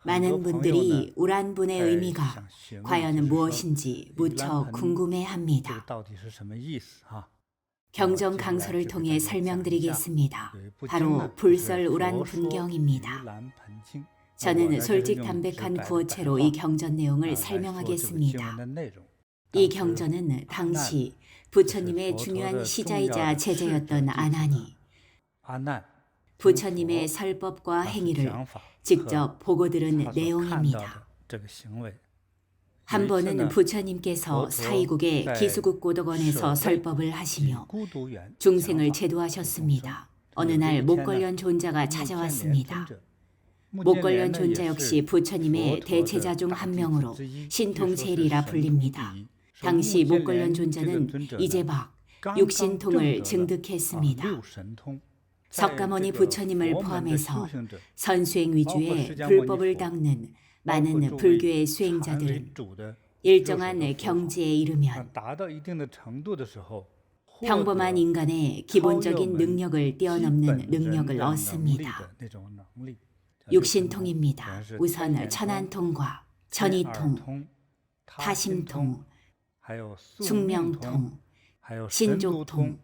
많은 분들이 우란분의 의미가 과연 무엇인지 무척 궁금해합니다. 경전 강서를 통해 설명드리겠습니다. 바로 불설 우란분경입니다. 저는 솔직담백한 구어체로 이 경전 내용을 설명하겠습니다. 이 경전은 당시 부처님의 중요한 시자이자 제자였던 아난이 부처님의 설법과 행위를 직접 보고 들은 내용입니다. 한 번은 부처님께서 사이국의 기수국 고덕원에서 설법을 하시며 중생을 제도하셨습니다. 어느 날 목걸련 존자가 찾아왔습니다. 목걸련 존자 역시 부처님의 대제자 중 한 명으로 신통제리라 불립니다. 당시 목걸련 존자는 이제 막 육신통을 증득했습니다. 석가모니 부처님을 포함해서 선수행 위주의 불법을 닦는 많은 불교의 수행자들은 일정한 경지에 이르면 평범한 인간의 기본적인 능력을 뛰어넘는 능력을 얻습니다. 육신통입니다. 우선 천안통과 천이통, 타심통, 숙명통, 신족통,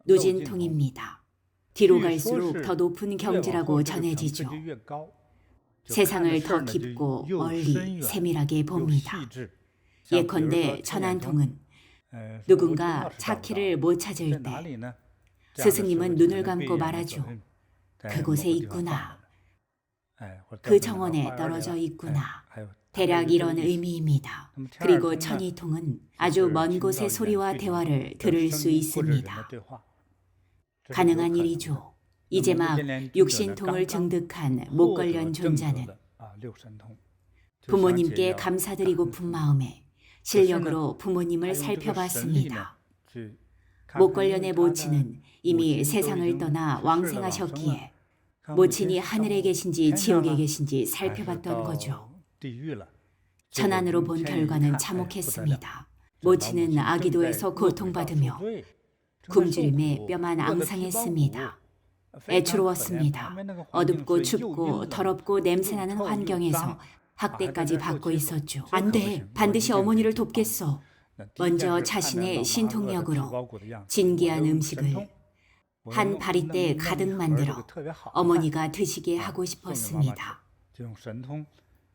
누진통입니다. 뒤로 갈수록 더 높은 경지라고 전해지죠. 세상을 더 깊고 멀리 세밀하게 봅니다. 예컨대 천안통은 누군가 차키를 못 찾을 때 스승님은 눈을 감고 말하죠. 그곳에 있구나. 그 정원에 떨어져 있구나. 대략 이런 의미입니다. 그리고 천이통은 아주 먼 곳의 소리와 대화를 들을 수 있습니다. 가능한 일이죠. 이제 막 육신통을 증득한 목걸련 존자는 부모님께 감사드리고픈 마음에 실력으로 부모님을 살펴봤습니다. 목걸련의 모친은 이미 세상을 떠나 왕생하셨기에 모친이 하늘에 계신지 지옥에 계신지 살펴봤던 거죠. 천안으로 본 결과는 참혹했습니다. 모친은 아기도에서 고통받으며 굶주림에 뼈만 앙상했습니다. 애처로웠습니다. 어둡고 춥고 더럽고 냄새나는 환경에서 학대까지 받고 있었죠. 안 돼. 반드시 어머니를 돕겠어. 먼저 자신의 신통력으로 진귀한 음식을 한 바리떼 가득 만들어 어머니가 드시게 하고 싶었습니다.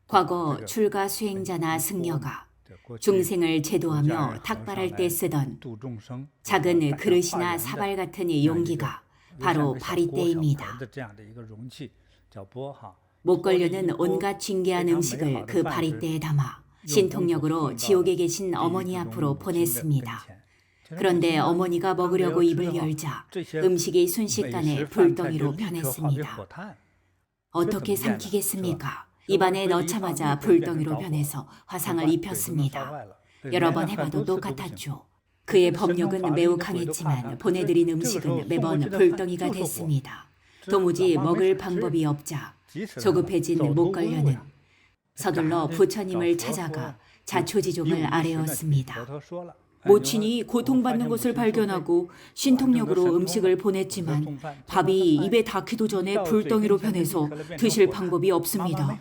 과거 출가 수행자나 승려가 중생을 제도하며 탁발할 때 쓰던 작은 그릇이나 사발 같은 용기가 바로 바리떼입니다. 목걸련은 온갖 징계한 음식을 그 바리떼에 담아 신통력으로 지옥에 계신 어머니 앞으로 보냈습니다. 그런데 어머니가 먹으려고 입을 열자 음식이 순식간에 불덩이로 변했습니다. 어떻게 삼키겠습니까? 입안에 넣자마자 불덩이로 변해서 화상을 입혔습니다. 여러 번 해봐도 똑같았죠. 그의 법력은 매우 강했지만 보내드린 음식은 매번 불덩이가 됐습니다. 도무지 먹을 방법이 없자 조급해진 목걸련은 서둘러 부처님을 찾아가 자초지종을 아뢰었습니다. 모친이 고통받는 것을 발견하고 신통력으로 음식을 보냈지만 밥이 입에 닿기도 전에 불덩이로 변해서 드실 방법이 없습니다.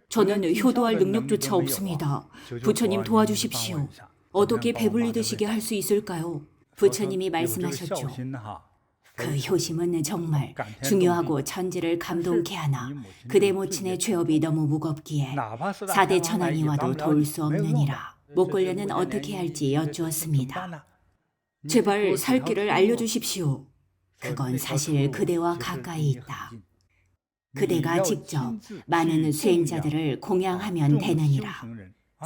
저는 효도할 능력조차 없습니다. 부처님 도와주십시오. 어떻게 배불리 드시게 할 수 있을까요? 부처님이 말씀하셨죠. 그 효심은 정말 중요하고 천지를 감동케 하나 그대 모친의 죄업이 너무 무겁기에 사대 천안이 와도 도울 수 없느니라. 목걸련은 어떻게 할지 여쭈었습니다. 제발 살 길을 알려주십시오. 그건 사실 그대와 가까이 있다. 그대가 직접 많은 수행자들을 공양하면 되느니라.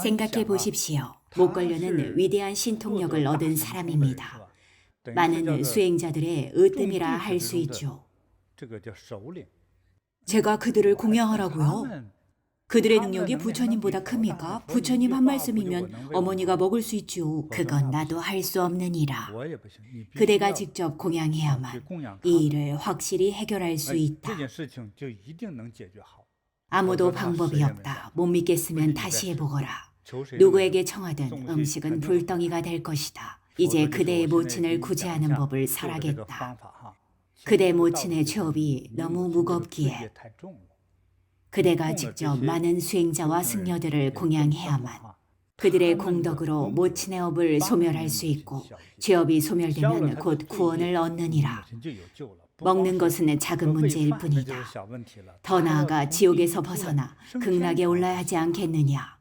생각해 보십시오. 목걸련은 위대한 신통력을 얻은 사람입니다. 많은 수행자들의 으뜸이라 할 수 있죠. 제가 그들을 공양하라고요? 그들의 능력이 부처님보다 큽니까? 부처님 한 말씀이면 어머니가 먹을 수 있죠. 그건 나도 할 수 없는 일이라. 그대가 직접 공양해야만 이 일을 확실히 해결할 수 있다. 아무도 방법이 없다. 못 믿겠으면 다시 해보거라. 누구에게 청하든 음식은 불덩이가 될 것이다. 이제 그대의 모친을 구제하는 법을 설하겠다. 그대 모친의 죄업이 너무 무겁기에 그대가 직접 많은 수행자와 승려들을 공양해야만 그들의 공덕으로 모친의 업을 소멸할 수 있고 죄업이 소멸되면 곧 구원을 얻느니라. 먹는 것은 작은 문제일 뿐이다. 더 나아가 지옥에서 벗어나 극락에 올라야 하지 않겠느냐.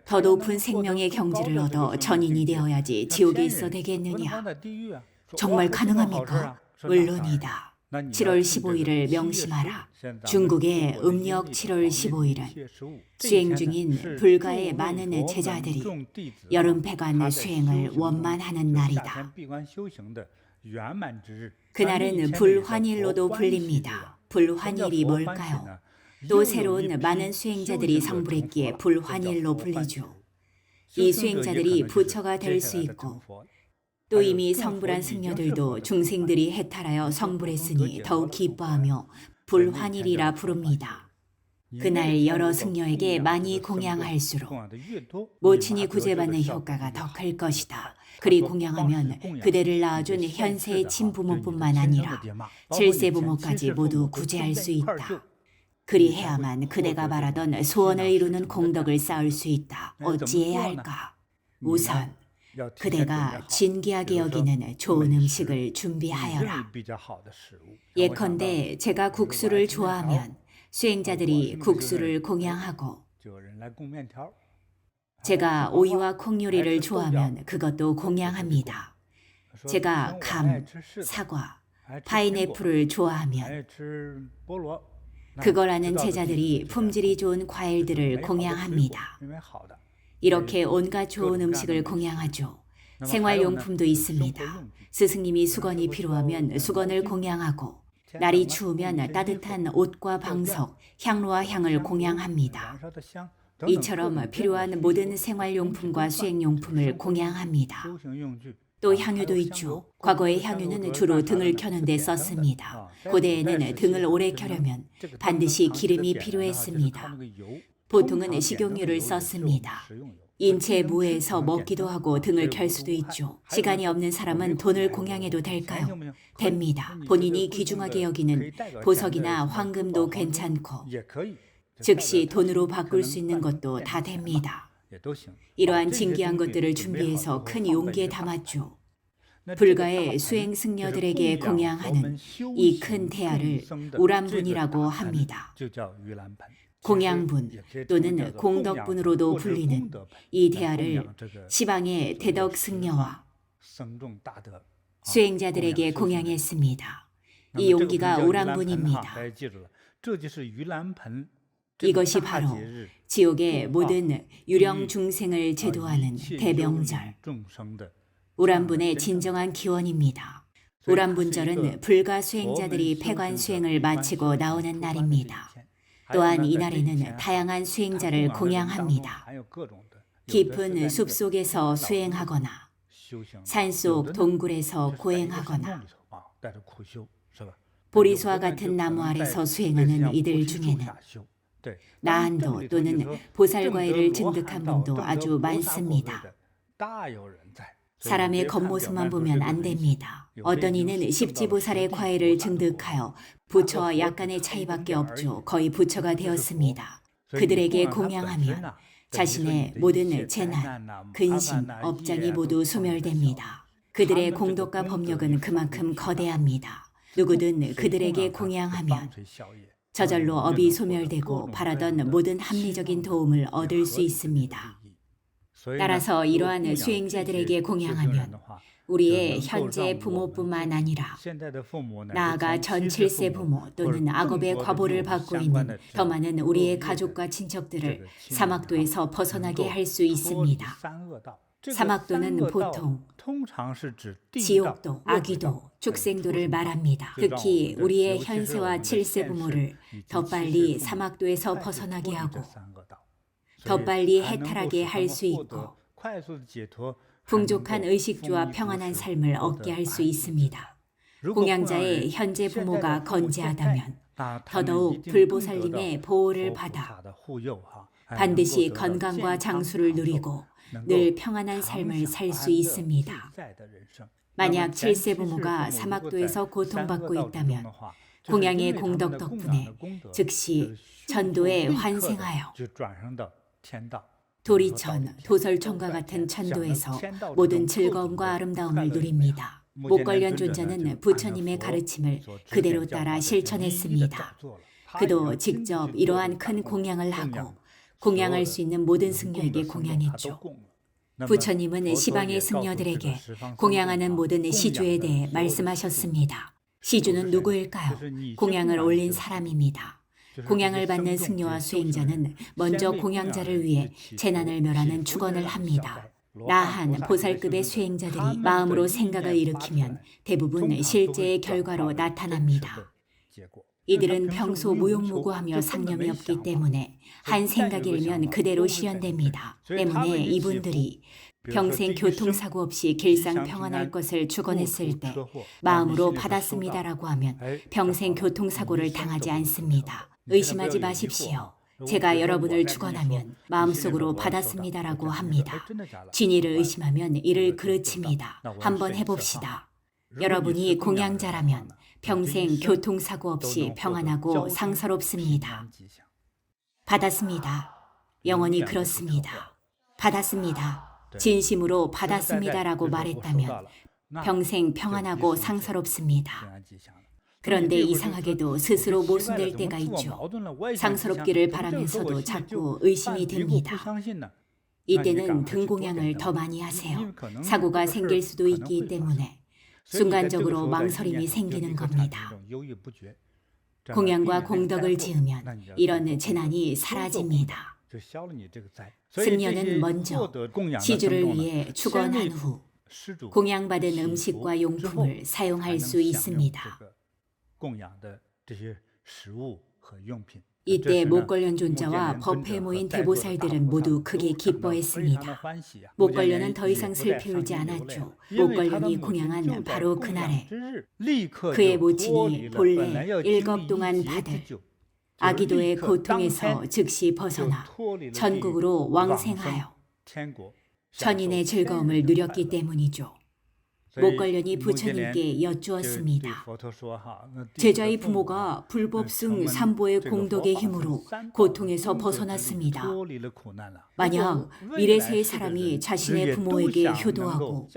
더 높은 생명의 경지를 얻어 전인이 되어야지 지옥에 있어 되겠느냐. 정말 가능합니까? 물론이다. 7월 15일을 명심하라. 중국의 음력 7월 15일은 수행 중인 불가의 많은 제자들이 여름 폐관 수행을 원만하는 날이다. 그날은 불환일로도 불립니다. 불환일이 뭘까요? 또 새로운 많은 수행자들이 성불했기에 불환일로 불리죠. 이 수행자들이 부처가 될 수 있고 또 이미 성불한 승려들도 중생들이 해탈하여 성불했으니 더욱 기뻐하며 불환일이라 부릅니다. 그날 여러 승려에게 많이 공양할수록 모친이 구제받는 효과가 더 클 것이다. 그리 공양하면 그대를 낳아준 현세의 친부모뿐만 아니라 7세 부모까지 모두 구제할 수 있다. 그리 해야만 그대가 바라던 소원을 이루는 공덕을 쌓을 수 있다. 어찌해야 할까? 우선 그대가 진귀하게 여기는 좋은 음식을 준비하여라. 예컨대 제가 국수를 좋아하면 수행자들이 국수를 공양하고 제가 오이와 콩 요리를 좋아하면 그것도 공양합니다. 제가 감, 사과, 파인애플을 좋아하면 그걸 아는 제자들이 품질이 좋은 과일들을 공양합니다. 이렇게 온갖 좋은 음식을 공양하죠. 생활용품도 있습니다. 스승님이 수건이 필요하면 수건을 공양하고 날이 추우면 따뜻한 옷과 방석, 향로와 향을 공양합니다. 이처럼 필요한 모든 생활용품과 수행용품을 공양합니다. 또 향유도 있죠. 과거의 향유는 주로 등을 켜는 데 썼습니다. 고대에는 등을 오래 켜려면 반드시 기름이 필요했습니다. 보통은 식용유를 썼습니다. 인체 무해에서 먹기도 하고 등을 켤 수도 있죠. 시간이 없는 사람은 돈을 공양해도 될까요? 됩니다. 본인이 귀중하게 여기는 보석이나 황금도 괜찮고 즉시 돈으로 바꿀 수 있는 것도 다 됩니다. 이러한 진귀한 것들을 준비해서 큰 용기에 담았죠. 불가의 수행 승려들에게 공양하는 이 큰 대야를 우람분이라고 합니다. 공양분 또는 공덕분으로도 불리는 이 대야를 시방의 대덕 승려와 수행자들에게 공양했습니다. 이 용기가 우람분입니다. 이것이 바로 지옥의 모든 유령 중생을 제도하는 대명절, 우람분의 진정한 기원입니다. 우람분절은 불가 수행자들이 폐관 수행을 마치고 나오는 날입니다. 또한 이날에는 다양한 수행자를 공양합니다. 깊은 숲속에서 수행하거나 산속 동굴에서 고행하거나 보리수와 같은 나무 아래서 수행하는 이들 중에는 나한도 또는 보살과외를 증득한 분도 아주 많습니다. 사람의 겉모습만 보면 안 됩니다. 어떤 이는 십지보살의 과외를 증득하여 부처와 약간의 차이밖에 없죠. 거의 부처가 되었습니다. 그들에게 공양하면 자신의 모든 재난, 근심, 업장이 모두 소멸됩니다. 그들의 공덕과 법력은 그만큼 거대합니다. 누구든 그들에게 공양하면 저절로 업이 소멸되고 바라던 모든 합리적인 도움을 얻을 수 있습니다. 따라서 이러한 수행자들에게 공양하면 우리의 현재 부모뿐만 아니라 나아가 전 7세 부모 또는 악업의 과보를 받고 있는 더 많은 우리의 가족과 친척들을 사막도에서 벗어나게 할 수 있습니다. 사막도는 보통 지옥도, 아귀도, 축생도를 말합니다. 특히 우리의 현세와 7세 부모를 더 빨리 사막도에서 벗어나게 하고 더 빨리 해탈하게 할 수 있고 풍족한 의식주와 평안한 삶을 얻게 할 수 있습니다. 공양자의 현재 부모가 건재하다면 더더욱 불보살님의 보호를 받아 반드시 건강과 장수를 누리고 늘 평안한 삶을 살 수 있습니다. 만약 7세 부모가 사막도에서 고통받고 있다면 공양의 공덕 덕분에 즉시 천도에 환생하여 도리천, 도설천과 같은 천도에서 모든 즐거움과 아름다움을 누립니다. 목걸련 존자는 부처님의 가르침을 그대로 따라 실천했습니다. 그도 직접 이러한 큰 공양을 하고 공양할 수 있는 모든 승려에게 공양했죠. 부처님은 시방의 승려들에게 공양하는 모든 시주에 대해 말씀하셨습니다. 시주는 누구일까요? 공양을 올린 사람입니다. 공양을 받는 승려와 수행자는 먼저 공양자를 위해 재난을 멸하는 축원을 합니다. 나한 보살급의 수행자들이 마음으로 생각을 일으키면 대부분 실제의 결과로 나타납니다. 이들은 평소 무용무고하며 상념이 없기 때문에 한 생각이면 그대로 실현됩니다. 때문에 이분들이 평생 교통사고 없이 길상 평안할 것을 축원했을 때 마음으로 받았습니다라고 하면 평생 교통사고를 당하지 않습니다. 의심하지 마십시오. 제가 여러분을 축원하면 마음속으로 받았습니다라고 합니다. 진의를 의심하면 이를 그르칩니다. 한번 해봅시다. 여러분이 공양자라면 평생 교통사고 없이 평안하고 상서롭습니다. 받았습니다. 영원히 그렇습니다. 받았습니다. 진심으로 받았습니다라고 말했다면 평생 평안하고 상서롭습니다. 그런데 이상하게도 스스로 모순될 때가 있죠. 상서롭기를 바라면서도 자꾸 의심이 됩니다. 이때는 등공양을 더 많이 하세요. 사고가 생길 수도 있기 때문에 순간적으로 망설임이 생기는 겁니다. 공양과 공덕을 지으면 이런 재난이 사라집니다. 승려는 먼저 시주를 위해 축원한 후 공양받은 음식과 용품을 사용할 수 있습니다. 이때 목걸련 존자와 법회에 모인 대보살들은 모두 크게 기뻐했습니다. 목걸련은 더 이상 슬피 울지 않았죠. 목걸련이 공양한 바로 그날에 그의 모친이 본래 일겁 동안 받을 아기도의 고통에서 즉시 벗어나 천국으로 왕생하여 천인의 즐거움을 누렸기 때문이죠. 목걸련이 부처님께 여쭈었습니다. 제자의 부모가 불법승 삼보의 공덕의 힘으로 고통에서 벗어났습니다. 만약 미래세의 사람이 자신의 부모에게 효도하고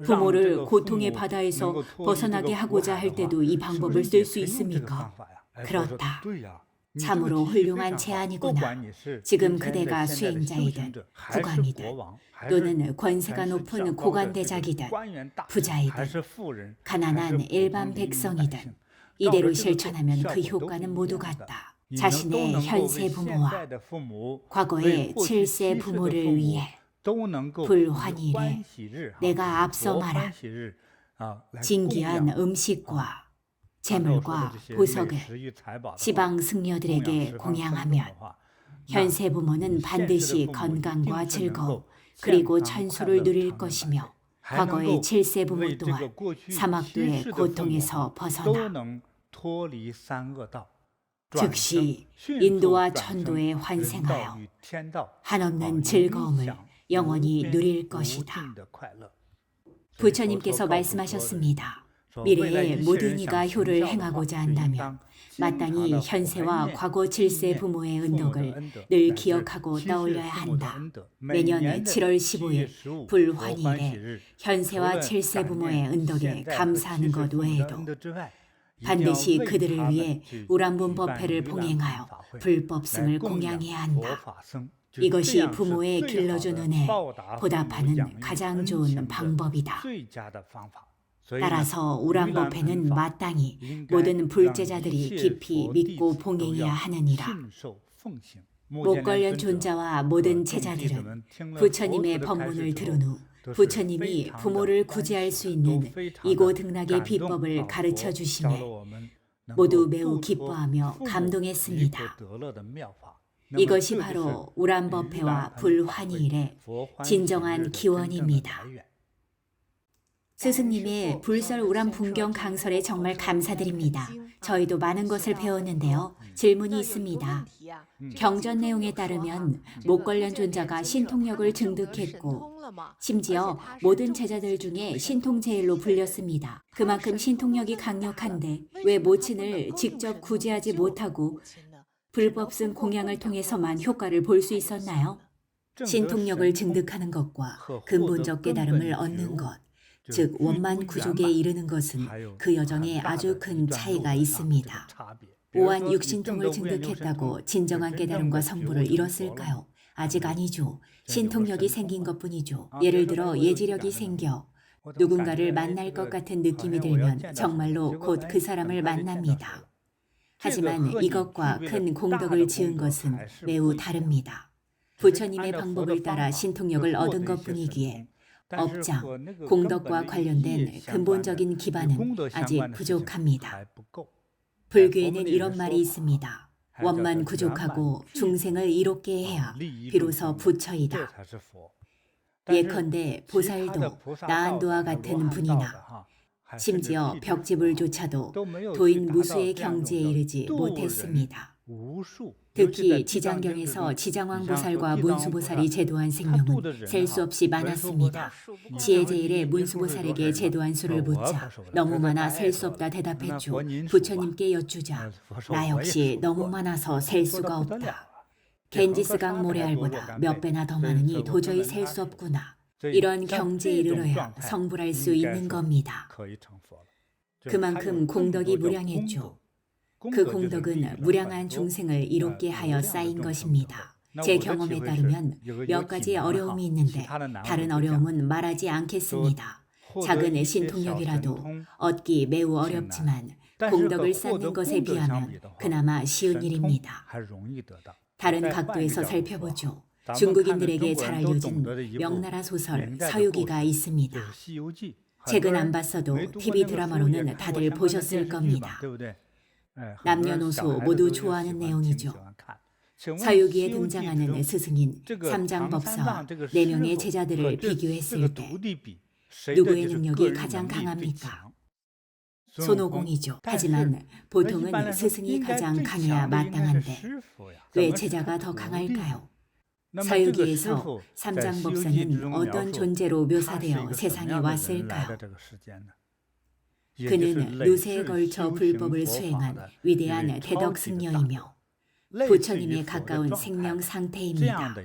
부모를 고통의 바다에서 벗어나게 하고자 할 때도 이 방법을 쓸 수 있습니까? 그렇다. 참으로 훌륭한 제안이구나. 지금 그대가 수행자이든 국왕이든 또는 권세가 높은 고관대작이든 부자이든 가난한 일반 백성이든 이대로 실천하면 그 효과는 모두 같다. 자신의 현세 부모와 과거의 7세 부모를 위해 불환일에 내가 앞서 말한 진귀한 음식과 재물과 보석을 시방 승려들에게 공양하면 현세 부모는 반드시 건강과 즐거움 그리고 천수를 누릴 것이며 과거의 7세 부모 또한 사막도의 고통에서 벗어나 즉시 인도와 천도에 환생하여 한없는 즐거움을 영원히 누릴 것이다. 부처님께서 말씀하셨습니다. 미래에 모든 이가 효를 행하고자 한다면 마땅히 현세와 과거 7세 부모의 은덕을 늘 기억하고 떠올려야 한다. 매년 7월 15일 불환일에 현세와 7세 부모의 은덕에 감사하는 것 외에도 반드시 그들을 위해 우람분 법회를 봉행하여 불법승을 공양해야 한다. 이것이 부모의 길러준 은혜에 보답하는 가장 좋은 방법이다. 따라서 우람법회는 마땅히 모든 불제자들이 깊이 믿고 봉행해야 하느니라. 목걸련 존자와 모든 제자들은 부처님의 법문을 들은 후 부처님이 부모를 구제할 수 있는 이고등락의 비법을 가르쳐 주시매 모두 매우 기뻐하며 감동했습니다. 이것이 바로 우람법회와 불환일의 진정한 기원입니다. 스승님의 불설우람 분경 강설에 정말 감사드립니다. 저희도 많은 것을 배웠는데요. 질문이 있습니다. 경전 내용에 따르면 목걸련존자가 신통력을 증득했고 심지어 모든 제자들 중에 신통제일로 불렸습니다. 그만큼 신통력이 강력한데 왜 모친을 직접 구제하지 못하고 불법승 공양을 통해서만 효과를 볼 수 있었나요? 신통력을 증득하는 것과 근본적 깨달음을 얻는 것, 즉 원만 구족에 이르는 것은 그 여정에 아주 큰 차이가 있습니다. 오한 육신통을 증득했다고 진정한 깨달음과 성부를 이뤘을까요? 아직 아니죠. 신통력이 생긴 것뿐이죠. 예를 들어 예지력이 생겨 누군가를 만날 것 같은 느낌이 들면 정말로 곧 그 사람을 만납니다. 하지만 이것과 큰 공덕을 지은 것은 매우 다릅니다. 부처님의 방법을 따라 신통력을 얻은 것뿐이기에 업장, 공덕과 관련된 근본적인 기반은 아직 부족합니다. 불교에는 이런 말이 있습니다. 원만 구족하고 중생을 이롭게 해야 비로소 부처이다. 예컨대 보살도 나안도와 같은 분이나 심지어 벽지불조차도 도인 무수의 경지에 이르지 못했습니다. 특히 지장경에서 지장왕보살과 문수보살이 제도한 생명은 셀 수 없이 많았습니다. 지혜제일의 문수보살에게 제도한 수를 묻자 너무 많아 셀 수 없다 대답했죠. 부처님께 여쭈자 나 역시 너무 많아서 셀 수가 없다. 겐지스강 모래알보다 몇 배나 더 많으니 도저히 셀 수 없구나. 이런 경지에 이르러야 성불할 수 있는 겁니다. 그만큼 공덕이 무량했죠. 그 공덕은 무량한 중생을 이롭게 하여 쌓인 것입니다. 제 경험에 따르면 몇 가지 어려움이 있는데 다른 어려움은 말하지 않겠습니다. 작은 신통력이라도 얻기 매우 어렵지만 공덕을 쌓는 것에 비하면 그나마 쉬운 일입니다. 다른 각도에서 살펴보죠. 중국인들에게 잘 알려진 명나라 소설 서유기가 있습니다. 책은 안 봤어도 TV 드라마로는 다들 보셨을 겁니다. 남녀노소 모두 좋아하는 내용이죠. 서유기에 등장하는 스승인 삼장법사와 4명의 제자들을 비교했을 때 누구의 능력이 가장 강합니까? 손오공이죠. 하지만 보통은 스승이 가장 강해야 마땅한데 왜 제자가 더 강할까요? 서유기에서 삼장법사는 어떤 존재로 묘사되어 세상에 왔을까요? 그는 누세에 걸쳐 불법을 수행한 위대한 대덕승려이며 부처님에 가까운 생명 상태입니다.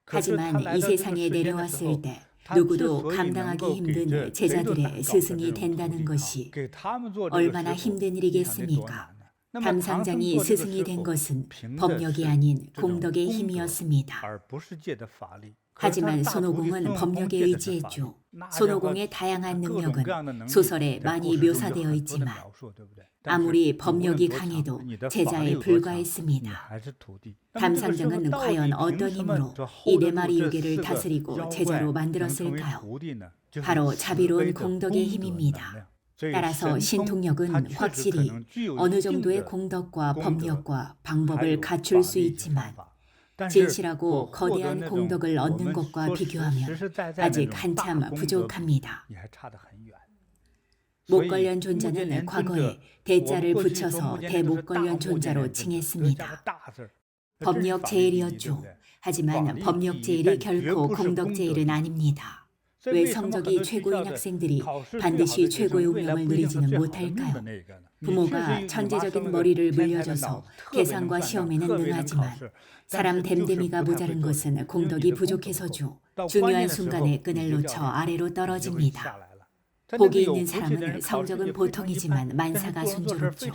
하지만 이 세상에 내려왔을 때 누구도 감당하기 힘든 제자들의 스승이 된다는 것이 얼마나 힘든 일이겠습니까? 담상장이 스승이 된 것은 법력이 아닌 공덕의 힘이었습니다. 하지만 손오공은 법력에 의지했죠. 손오공의 다양한 능력은 소설에 많이 묘사되어 있지만 아무리 법력이 강해도 제자에 불과했습니다. 담상장은 과연 어떤 힘으로 이 4마리 요괴를 다스리고 제자로 만들었을까요? 바로 자비로운 공덕의 힘입니다. 따라서 신통력은 확실히 어느 정도의 공덕과 법력과 방법을 갖출 수 있지만 진실하고 거대한 공덕을 얻는 것과 비교하면 아직 한참 부족합니다. 목걸련존자는 과거에 대자를 붙여서 대목걸련존자로 칭했습니다. 법력 제일이었죠. 하지만 법력 제일이 결코 공덕 제일은 아닙니다. 왜 성적이 최고인 학생들이 반드시 최고의 운명을 누리지는 못할까요? 부모가 천재적인 머리를 물려줘서 계산과 시험에는 능하지만 사람 댐댐이가 모자른 것은 공덕이 부족해서죠. 중요한 순간에 끈을 놓쳐 아래로 떨어집니다. 복이 있는 사람은 성적은 보통이지만 만사가 순조롭죠.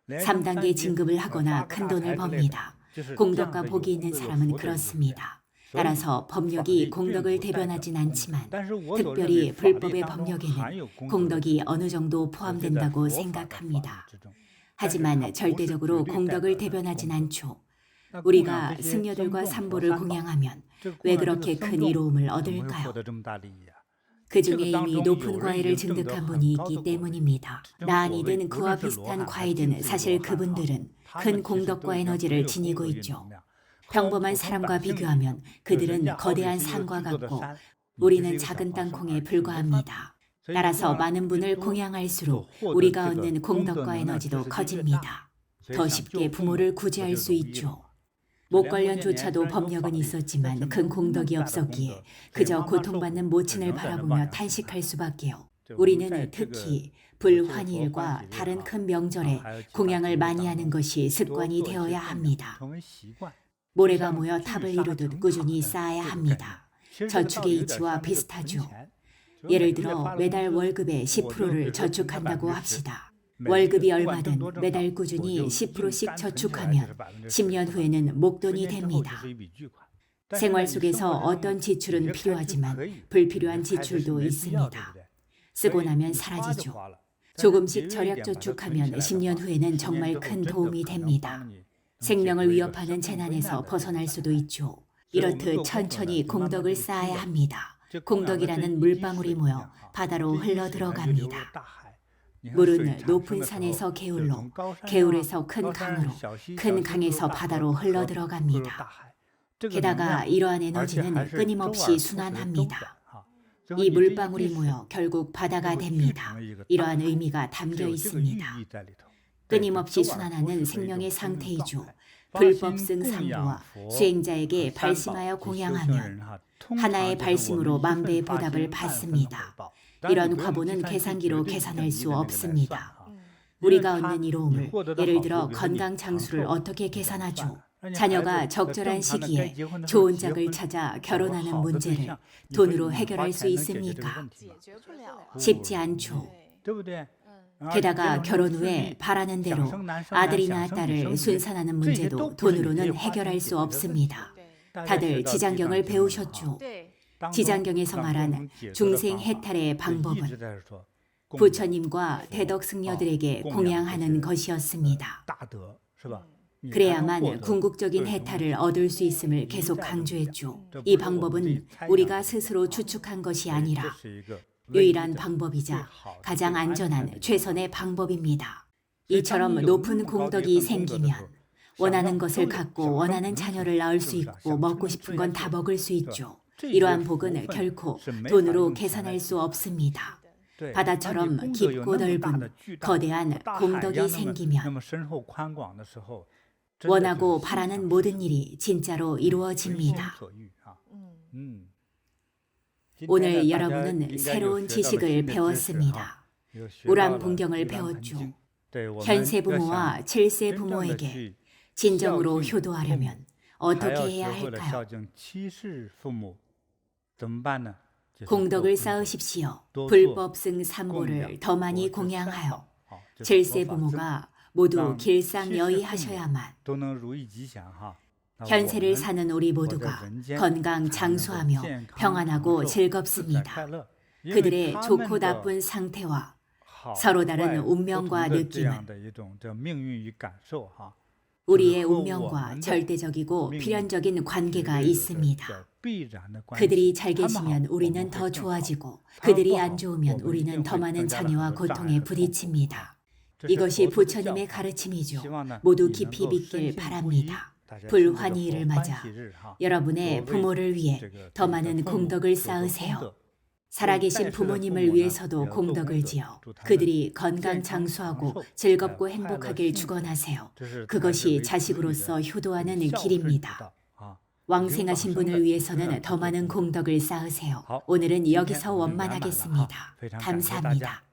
3단계 진급을 하거나 큰 돈을 법니다. 공덕과 복이 있는 사람은 그렇습니다. 따라서 법력이 공덕을 대변하진 않지만 특별히 불법의 법력에는 공덕이 어느 정도 포함된다고 생각합니다. 하지만 절대적으로 공덕을 대변하진 않죠. 우리가 승려들과 삼보를 공양하면 왜 그렇게 큰 이로움을 얻을까요? 그 중에 이미 높은 과외를 증득한 분이 있기 때문입니다. 나아니든 그와 비슷한 과외든 사실 그분들은 큰 공덕과 에너지를 지니고 있죠. 평범한 사람과 비교하면 그들은 거대한 산과 같고 우리는 작은 땅콩에 불과합니다. 따라서 많은 분을 공양할수록 우리가 얻는 공덕과 에너지도 커집니다. 더 쉽게 부모를 구제할 수 있죠. 목걸련조차도 법력은 있었지만 큰 공덕이 없었기에 그저 고통받는 모친을 바라보며 탄식할 수밖에요. 우리는 특히 불환일과 다른 큰 명절에 공양을 많이 하는 것이 습관이 되어야 합니다. 모래가 모여 탑을 이루듯 꾸준히 쌓아야 합니다. 저축의 이치와 비슷하죠. 예를 들어 매달 월급의 10%를 저축한다고 합시다. 월급이 얼마든 매달 꾸준히 10%씩 저축하면 10년 후에는 목돈이 됩니다. 생활 속에서 어떤 지출은 필요하지만 불필요한 지출도 있습니다. 쓰고 나면 사라지죠. 조금씩 절약 저축하면 10년 후에는 정말 큰 도움이 됩니다. 생명을 위협하는 재난에서 벗어날 수도 있죠. 이렇듯 천천히 공덕을 쌓아야 합니다. 공덕이라는 물방울이 모여 바다로 흘러 들어갑니다. 물은 높은 산에서 개울로, 개울에서 큰 강으로, 큰 강에서 바다로 흘러 들어갑니다. 게다가 이러한 에너지는 끊임없이 순환합니다. 이 물방울이 모여 결국 바다가 됩니다. 이러한 의미가 담겨 있습니다. 끊임없이 순환하는 생명의 상태이죠. 불법승 상부와 수행자에게 발심하여 공양하면 하나의 발심으로 만배의 보답을 받습니다. 이런 과보는 계산기로 계산할 수 없습니다. 우리가 얻는 이로움을 예를 들어 건강 장수를 어떻게 계산하죠? 자녀가 적절한 시기에 좋은 짝을 찾아 결혼하는 문제를 돈으로 해결할 수 있습니까? 쉽지 않죠. 게다가 결혼 후에 바라는 대로 아들이나 딸을 순산하는 문제도 돈으로는 해결할 수 없습니다. 다들 지장경을 배우셨죠? 지장경에서 말한 중생 해탈의 방법은 부처님과 대덕승려들에게 공양하는 것이었습니다. 그래야만 궁극적인 해탈을 얻을 수 있음을 계속 강조했죠. 이 방법은 우리가 스스로 추측한 것이 아니라 유일한 방법이자 가장 안전한 최선의 방법입니다. 이처럼 높은 공덕이 생기면 원하는 것을 갖고 원하는 자녀를 낳을 수 있고 먹고 싶은 건 다 먹을 수 있죠. 이러한 복은 결코 돈으로 계산할 수 없습니다. 바다처럼 깊고 넓은 거대한 공덕이 생기면 원하고 바라는 모든 일이 진짜로 이루어집니다. 오늘 여러분은 새로운 지식을 배웠습니다. 우람분경을 배웠죠. 현세 부모와 7세 부모에게 진정으로 효도하려면 어떻게 해야 할까요? 공덕을 쌓으십시오. 불법승 삼보를 더 많이 공양하여 7세 부모가 모두 길상여의하셔야만 현세를 사는 우리 모두가 건강 장수하며 평안하고 즐겁습니다. 그들의 좋고 나쁜 상태와 서로 다른 운명과 느낌은 우리의 운명과 절대적이고 필연적인 관계가 있습니다. 그들이 잘 계시면 우리는 더 좋아지고 그들이 안 좋으면 우리는 더 많은 장애와 고통에 부딪힙니다. 이것이 부처님의 가르침이죠. 모두 깊이 믿길 바랍니다. 불환희를 맞아 여러분의 부모를 위해 더 많은 공덕을 쌓으세요. 살아계신 부모님을 위해서도 공덕을 지어 그들이 건강 장수하고 즐겁고 행복하길 축원하세요. 그것이 자식으로서 효도하는 길입니다. 왕생하신 분을 위해서는 더 많은 공덕을 쌓으세요. 오늘은 여기서 원만하겠습니다. 감사합니다.